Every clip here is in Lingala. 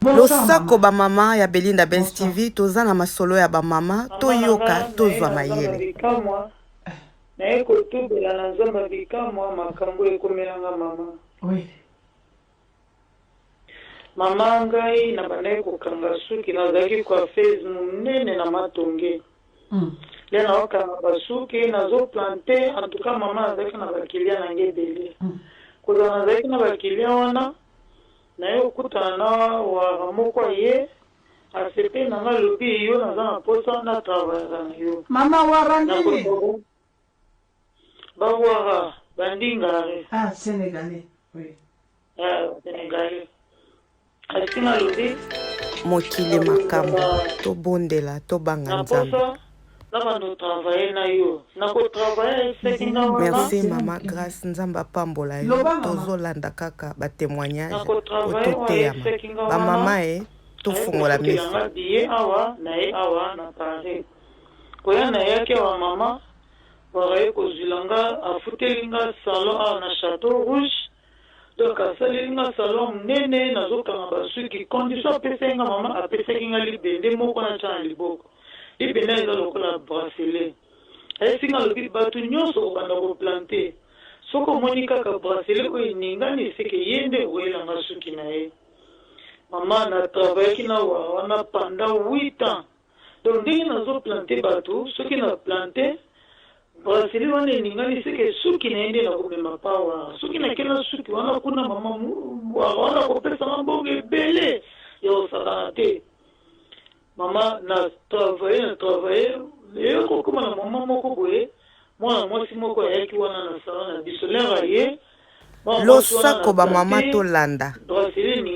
Losako ba mama ya Belinda Benz TV toza na masolo ya ba mama toyoka tozwa mayele. Na eko tubela na nzamba bikamwa makambo ekomelanga mama. Oui. Mama ngai na banaye kokanga suki nazalaki kwa fez munene na matonge. Le na okanga basuki nazo plante en tout cas mama nazalaki na bakilia na ngebele. Koza nazalaki na bakilia wana na yo kutana wa moko ye asepe na nga lobi yo naza na posa na travailler na yo. Mama warani. Bawara bandingare. Ah, Sénégalais. Oui. Sénégalais. Asinga lobi mokili makambo to bondela to banga nzambe. Na bando travailler na yo. Na ko travailler sekinga wana. Merci mama grâce nzamba pambola yo. Tozolanda kaka ba témoignage. Ototeyama. Ba mama to fungola miso. Na biye awa na Paris. Koya na yake wa mama waraye kozilanga afutelinga salon na Château Rouge. Donc asalinga salon nene nazokanga basuki condition apesenga mama apesenga libende moko na tshana liboko. Libende eza lokola bracelet. Esinga lobi batu nyonso okanda koplante. Soko moni kaka bracelet oyo eningani seke yende oyelanga suki na ye. Mama na travaillaki na wana pendant 8 ans. Donc ndenge nazoplante batu soki na plante bracelet wana eningani seke suki na yende na kobema pawa. Suki na kena suki wana kuna mama wana kopesanga mbongo ebele ya osala te. Mama na travailler leo kokoma na mama moko boye mwana mwasi moko ayaki wana na sala na biso lera ye losako ba mama tolanda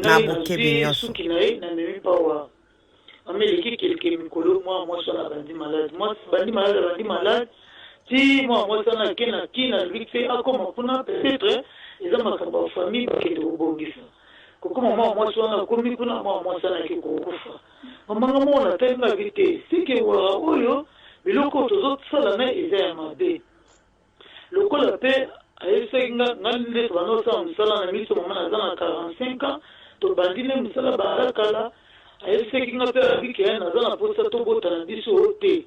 na bokebi nyonso suki na ye na memi pawa ameliki kelke mikolo mwa mwasi wana bandi malade ti mwa mwasi wana kena kina lukse akoma kuna peut-être eza makambo ya famille bakende kobongisa kokoma mwa mwasi wana komi kuna mwa mwasi wana ke kokufa mama mona tenga vite sike wa oyo biloko tozosala na eza ya mabe lokola pe ayesenga ngande tobanosa mosala na miso mama naza na 45 ans tobandine mosala barakala ayesenga mpe abike naza na posa tobota na biso te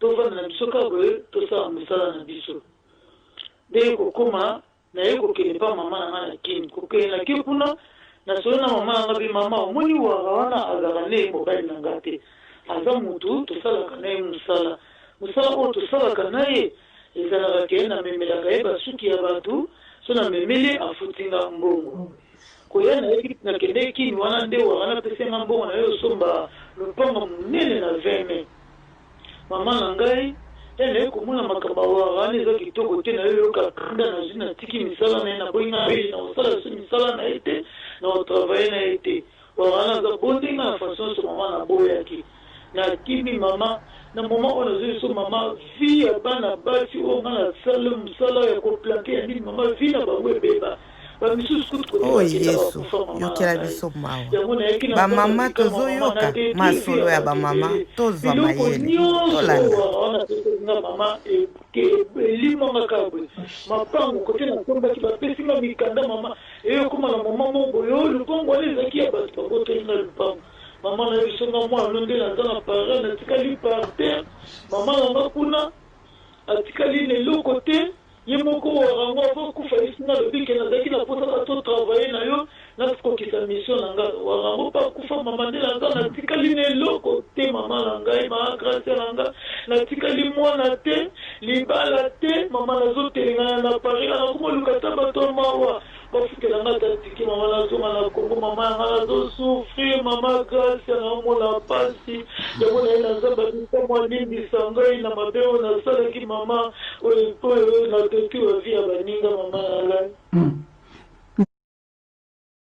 tovanda na biso kaka boye tosala mosala na biso nde kokoma naye kokende mpa mama na nga na kini kokende na ki kuna nasolo na mama nanga bi mama omoni waka wana azalaka ne mobali na nga te aza mutu tosalaka na ye mosala oyo tosalaka na ye ezalaka ke namemelaka ye basuki ya bato so namemeli afutinga mbongo koya nakende kini wana nde waka napesenga mbongo na ye osomba lopango monene na 20 mama na ngai naye komona makambo waka wana eza kitoko te na ye yoka kanda na zwi natiki misala na ye naboyinga ye na kosala so misala na ye te na kotravaye na ye te wakana aza bondenga na façon so mama na boyaki na kimi mama na moma oyo nazwi so mama vi ya bana basi oyo nga na sala mosala ya koplante ya nini mama vi na bango ebeba oh yesu yokela biso mawa bamama tozoyoka masolo ya bamama tozwa mayele tolanda mama elimangaka boye mapango kote natombaki bapesinga mikanda mama eyokoma na mama moboye oyo lupango wana ezalaki ya bato bakotelinga lupango mama na bisonga mwana nde naza na para natikali par terre mama nanga kuna atikali na eloko te ye moko warango akokufa esinga lobike nazalaki na posa to travailler na yo nakokisa mission na nga warango mpa kufa mama nde naza natikali na eloko te mama na ngai maa grâce na nga natikali mwana te libala te mama nazotelengana na Paris nakoma ta bato mawa bafukela nga tatiki mama nazonga na Kongo mama yanga nazosouffrir mama grâce naomona pasi yango na ye naza babisa mwa limbisa ngai na mabe oyo nasalaki mama oyo nateki bavi ya baninga mama na ngai